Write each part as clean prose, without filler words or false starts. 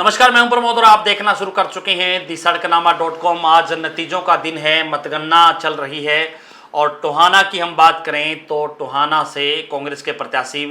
नमस्कार, मैं हूं प्रमोद और आप देखना शुरू कर चुके हैं दी सड़कनामा.com। आज नतीजों का दिन है, मतगणना चल रही है और टोहाना की हम बात करें तो टोहाना से कांग्रेस के प्रत्याशी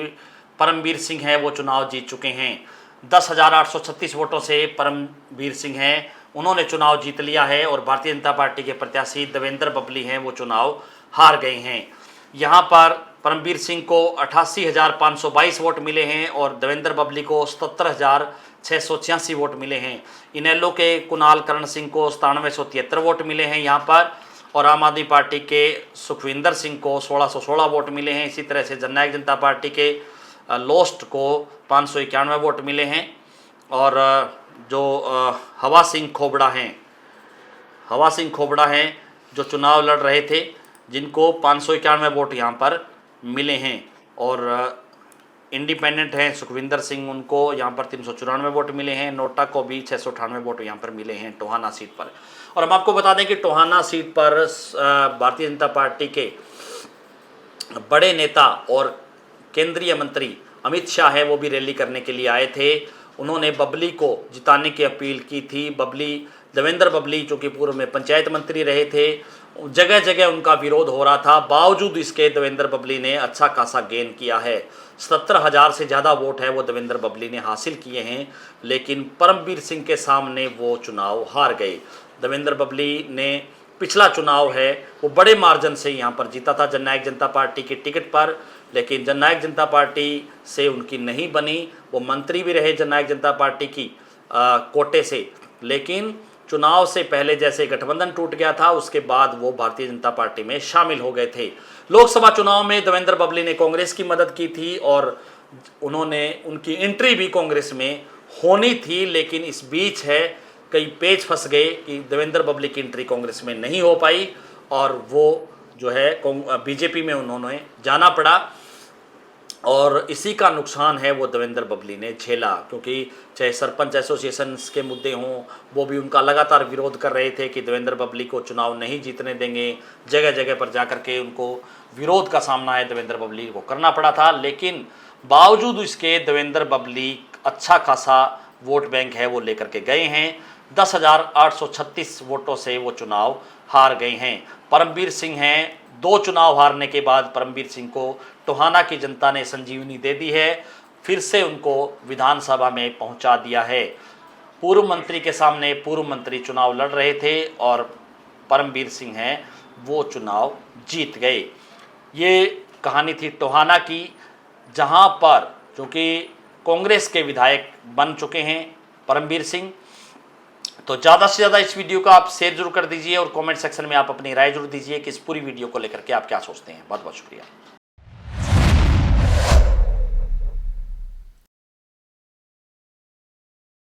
परमवीर सिंह है, वो चुनाव जीत चुके हैं। 10,836 वोटों से परमवीर सिंह हैं, उन्होंने चुनाव जीत लिया है और भारतीय जनता पार्टी के प्रत्याशी देवेंद्र बबली हैं, वो चुनाव हार गए हैं। यहाँ पर परमवीर सिंह को 88,522 वोट मिले हैं और देवेंद्र बबली को 77,686 वोट मिले हैं। इनेलो के कुणाल करण सिंह को 9773 वोट मिले हैं यहाँ पर, और आम आदमी पार्टी के सुखविंदर सिंह को 1616 वोट मिले हैं। इसी तरह से जननायक जनता पार्टी के लोस्ट को 591 वोट मिले हैं। और जो हवा सिंह खोबड़ा हैं जो चुनाव लड़ रहे थे, जिनको 591 वोट यहाँ पर मिले हैं। और इंडिपेंडेंट हैं सुखविंदर सिंह, उनको यहाँ पर 394 वोट मिले हैं। नोटा को भी 698 वोट यहाँ पर मिले हैं टोहाना सीट पर। और हम आपको बता दें कि टोहाना सीट पर भारतीय जनता पार्टी के बड़े नेता और केंद्रीय मंत्री अमित शाह है, वो भी रैली करने के लिए आए थे। उन्होंने बबली को जिताने की अपील की थी। देवेंद्र बबली जो कि पूर्व में पंचायत मंत्री रहे थे, जगह जगह उनका विरोध हो रहा था। बावजूद इसके देवेंद्र बबली ने अच्छा खासा गेन किया है। 70,000 से ज़्यादा वोट है वो देवेंद्र बबली ने हासिल किए हैं, लेकिन परमवीर सिंह के सामने वो चुनाव हार गए। देवेंद्र बबली ने पिछला चुनाव है वो बड़े मार्जिन से यहाँ पर जीता था जननायक जनता पार्टी की टिकट पर, लेकिन जननायक जनता पार्टी से उनकी नहीं बनी। वो मंत्री भी रहे जननायक जनता पार्टी की कोटे से, लेकिन चुनाव से पहले जैसे गठबंधन टूट गया था, उसके बाद वो भारतीय जनता पार्टी में शामिल हो गए थे। लोकसभा चुनाव में देवेंद्र बबली ने कांग्रेस की मदद की थी और उनकी एंट्री भी कांग्रेस में होनी थी, लेकिन इस बीच है कई पेच फंस गए कि देवेंद्र बबली की एंट्री कांग्रेस में नहीं हो पाई और वो जो है बीजेपी में उन्होंने जाना पड़ा। और इसी का नुकसान है वो देवेंद्र बबली ने झेला, क्योंकि चाहे सरपंच एसोसिएशन के मुद्दे हों, वो भी उनका लगातार विरोध कर रहे थे कि देवेंद्र बबली को चुनाव नहीं जीतने देंगे। जगह जगह पर जाकर के उनको विरोध का सामना है देवेंद्र बबली को करना पड़ा था, लेकिन बावजूद इसके देवेंद्र बबली अच्छा खासा वोट बैंक है वो लेकर के गए हैं। 10,836 वोटों से वो चुनाव हार गए हैं। परमवीर सिंह हैं, 2 चुनाव हारने के बाद परमवीर सिंह को टोहाना की जनता ने संजीवनी दे दी है, फिर से उनको विधानसभा में पहुंचा दिया है। पूर्व मंत्री के सामने पूर्व मंत्री चुनाव लड़ रहे थे और परमवीर सिंह हैं वो चुनाव जीत गए। ये कहानी थी टोहाना की, जहां पर चूँकि कांग्रेस के विधायक बन चुके हैं परमवीर सिंह। तो ज़्यादा से ज़्यादा इस वीडियो का आप शेयर जरूर कर दीजिए और कमेंट सेक्शन में आप अपनी राय जरूर दीजिए कि इस पूरी वीडियो को लेकर के आप क्या सोचते हैं। बहुत बहुत शुक्रिया।